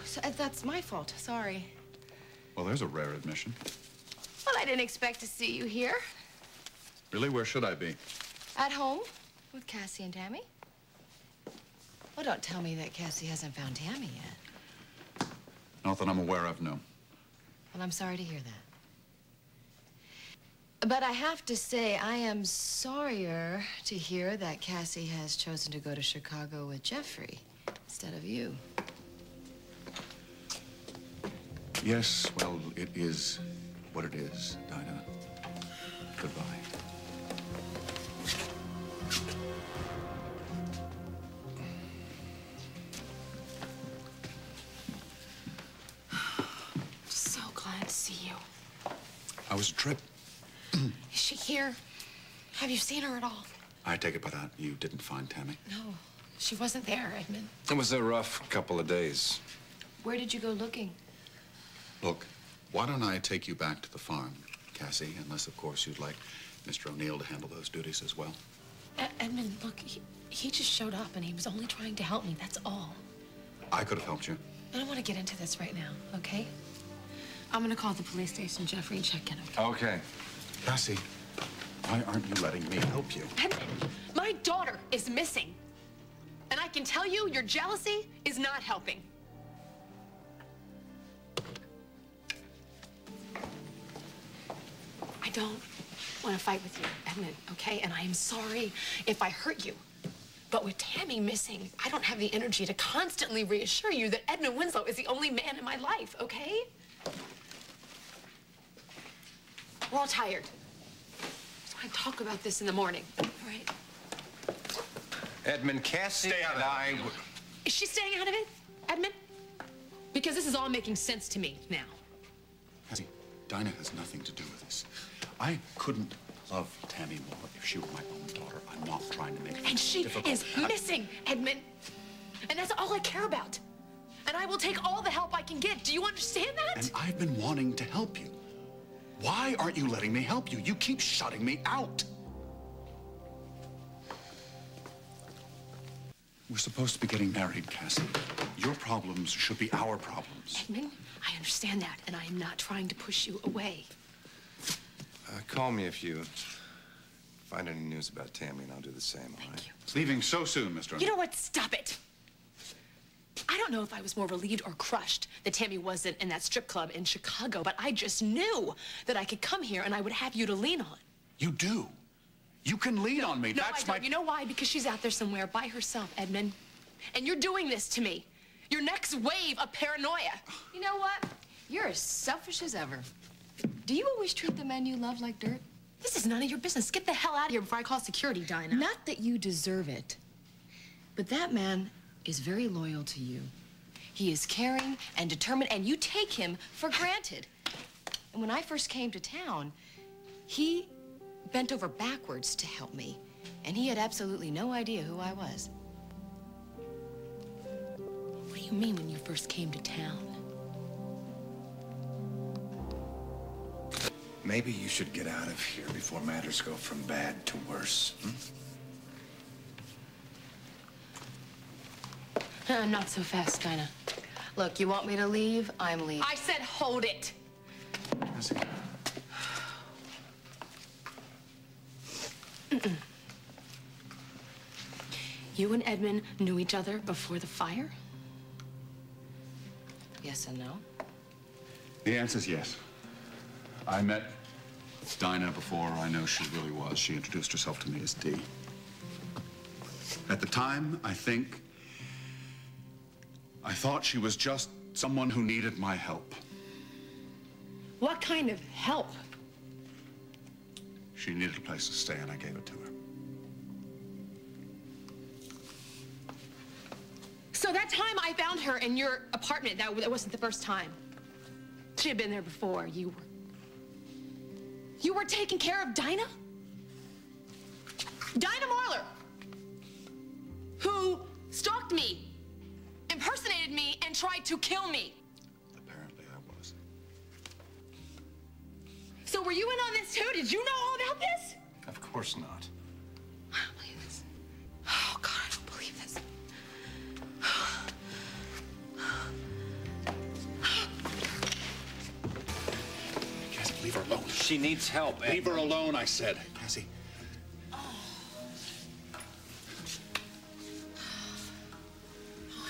so that's my fault. Sorry. Well, there's a rare admission. Well, I didn't expect to see you here. Really? Where should I be? At home with Cassie and Tammy. Well, don't tell me that Cassie hasn't found Tammy yet. Not that I'm aware of, no. Well, I'm sorry to hear that. But I have to say, I am sorrier to hear that Cassie has chosen to go to Chicago with Jeffrey instead of you. Yes, well, it is what it is, Dinah. Goodbye. So glad to see you. How was the trip? Is she here? Have you seen her at all? I take it by that you didn't find Tammy. No, she wasn't there, Edmund. It was a rough couple of days. Where did you go looking? Look, why don't I take you back to the farm, Cassie, unless, of course, you'd like Mr. O'Neill to handle those duties as well. Edmund, look, he just showed up and he was only trying to help me, that's all. I could have helped you. I don't want to get into this right now, okay? I'm gonna call the police station, Jeffrey, and check in, okay? Okay. Cassie, why aren't you letting me help you? Edmund, my daughter is missing. And I can tell you, your jealousy is not helping. I don't want to fight with you, Edmund, okay? And I am sorry if I hurt you. But with Tammy missing, I don't have the energy to constantly reassure you that Edmund Winslow is the only man in my life, okay? We're all tired. So I talk about this in the morning, all right? Edmund, Cassie and I... Is she staying out of it, Edmund? Because this is all making sense to me now. Cassie, Dinah has nothing to do with this. I couldn't love Tammy more if she were my own daughter. I'm not trying to make it And she difficult. is missing, Edmund. And that's all I care about. And I will take all the help I can get. Do you understand that? And I've been wanting to help you. Why aren't you letting me help you? You keep shutting me out. We're supposed to be getting married, Cassie. Your problems should be our problems. Edmund, I understand that, and I am not trying to push you away. Call me if you find any news about Tammy, and I'll do the same, all right? Thank you. It's leaving so soon, Mr. O'Neill. You know what? Stop it. I don't know if I was more relieved or crushed that Tammy wasn't in that strip club in Chicago, but I just knew that I could come here and I would have you to lean on. You do. You can lean on me. No, That's I don't. You know why? Because she's out there somewhere by herself, Edmund. And you're doing this to me. Your next wave of paranoia. You know what? You're as selfish as ever. Do you always treat the men you love like dirt? This is none of your business. Get the hell out of here before I call security, Dinah. Not that you deserve it, but that man is very loyal to you. He is caring and determined, and you take him for granted. And when I first came to town, he bent over backwards to help me, and he had absolutely no idea who I was. What do you mean when you first came to town? Maybe you should get out of here before matters go from bad to worse. Not so fast, Dinah. Look, you want me to leave? I'm leaving. I said hold it. Cassie. You and Edmund knew each other before the fire? Yes and no? The answer's yes. I met Dinah before I know she really was. She introduced herself to me as Dee. At the time, I thought she was just someone who needed my help. What kind of help? She needed a place to stay, and I gave it to her. So that time I found her in your apartment, that wasn't the first time. She had been there before. You were taking care of Dinah? Dinah Marler, who stalked me, impersonated me, and tried to kill me. Apparently I was. So were you in on this too? Did you know all about this? Of course not. I don't believe this. Oh, God, I don't believe this. She needs help, Edmund. Leave her alone, I said. Cassie. I'm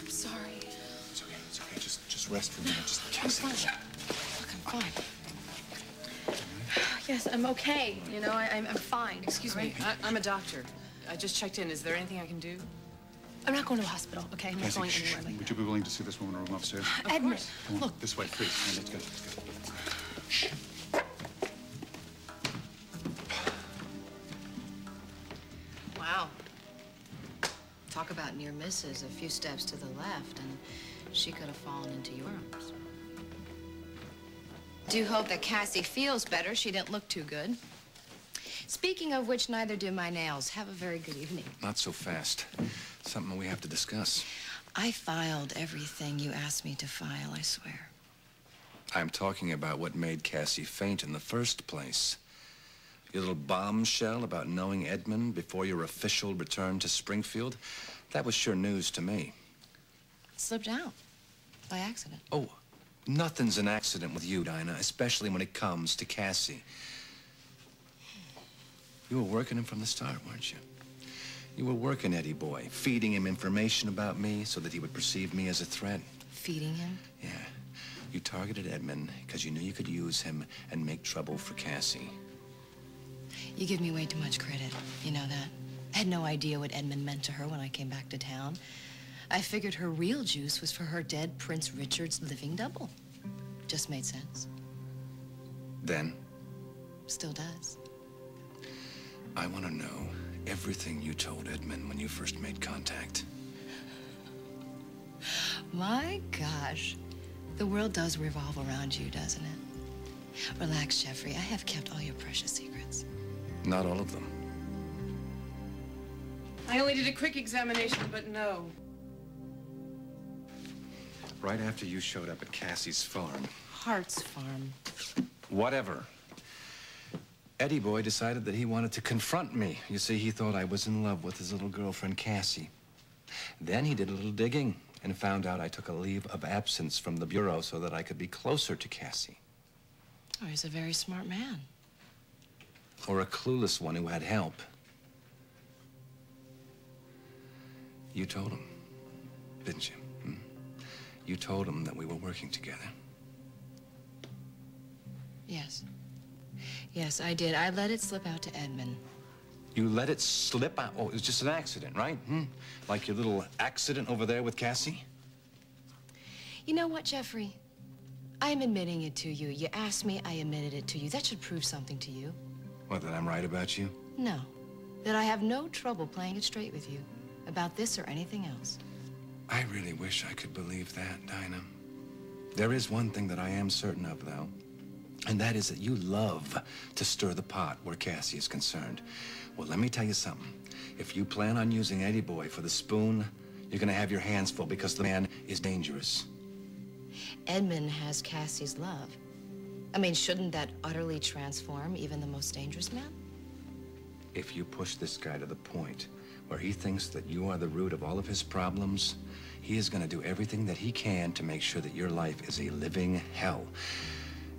sorry. It's okay, it's okay. Just rest for a minute. Just I'm fine. Look, I'm fine. Yes, I'm okay. You know, I'm fine. Excuse me, I'm a doctor. I just checked in. Is there anything I can do? I'm not going to the hospital, okay? I'm not Cassie, going anywhere like would that. you be willing to see this woman in a room upstairs? Edmund, Come on, look. this way, please. Let's go, let's go. Wow. Talk about near misses. A few steps to the left, and she could have fallen into your arms. Do hope that Cassie feels better. She didn't look too good. Speaking of which, neither do my nails. Have a very good evening. Not so fast. Something we have to discuss. I filed everything you asked me to file, I swear. I'm talking about what made Cassie faint in the first place. Your little bombshell about knowing Edmund before your official return to Springfield, that was sure news to me. It slipped out by accident. Oh, nothing's an accident with you, Dinah, especially when it comes to Cassie. You were working him from the start, weren't you? You were working Eddie boy, feeding him information about me so that he would perceive me as a threat. Feeding him? Yeah. You targeted Edmund because you knew you could use him and make trouble for Cassie. You give me way too much credit. You know that? I had no idea what Edmund meant to her when I came back to town. I figured her real juice was for her dead Prince Richard's living double. Just made sense. Then? Still does. I want to know everything you told Edmund when you first made contact. My gosh. The world does revolve around you, doesn't it? Relax, Jeffrey. I have kept all your precious secrets. Not all of them. I only did a quick examination, but no. Right after you showed up at Cassie's farm. Hart's farm. Whatever. Eddie boy decided that he wanted to confront me. You see, he thought I was in love with his little girlfriend, Cassie. Then he did a little digging and found out I took a leave of absence from the bureau so that I could be closer to Cassie. Oh, he's a very smart man. Or a clueless one who had help. You told him, didn't you? Hmm? You told him that we were working together. Yes. Yes, I did. I let it slip out to Edmund. You let it slip out? Oh, it was just an accident, right? Hmm? Like your little accident over there with Cassie? You know what, Jeffrey? I am admitting it to you. You asked me, I admitted it to you. That should prove something to you. What, that I'm right about you? No. That I have no trouble playing it straight with you about this or anything else. I really wish I could believe that, Dinah. There is one thing that I am certain of, though, and that is that you love to stir the pot where Cassie is concerned. Well, let me tell you something. If you plan on using Eddie boy for the spoon, you're gonna have your hands full because the man is dangerous. Edmund has Cassie's love. I mean, shouldn't that utterly transform even the most dangerous man? If you push this guy to the point where he thinks that you are the root of all of his problems, he is gonna do everything that he can to make sure that your life is a living hell.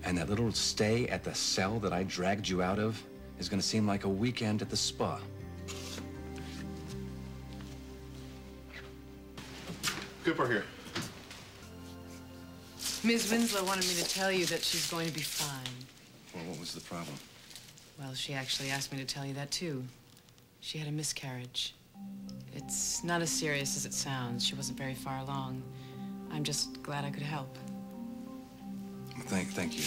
And that little stay at the cell that I dragged you out of is gonna seem like a weekend at the spa. Cooper here. Ms. Winslow wanted me to tell you that she's going to be fine. Well, what was the problem? Well, she actually asked me to tell you that, too. She had a miscarriage. It's not as serious as it sounds. She wasn't very far along. I'm just glad I could help. Thank you.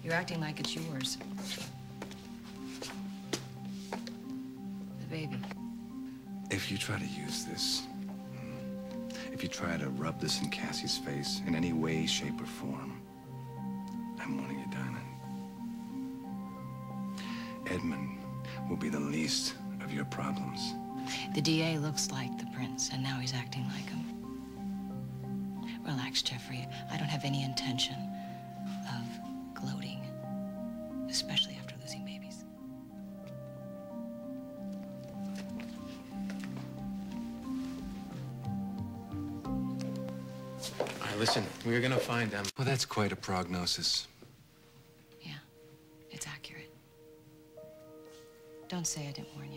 You're acting like it's yours. The baby. If you try to use this, if you try to rub this in Cassie's face in any way, shape, or form, I'm warning you, Dinah. Edmund will be the least of your problems. The DA looks like the prince, and now he's acting like him. Relax, Jeffrey. I don't have any intention of gloating, especially after losing babies. All right, listen, we're gonna find them. Well, that's quite a prognosis. Yeah, it's accurate. Don't say I didn't warn you.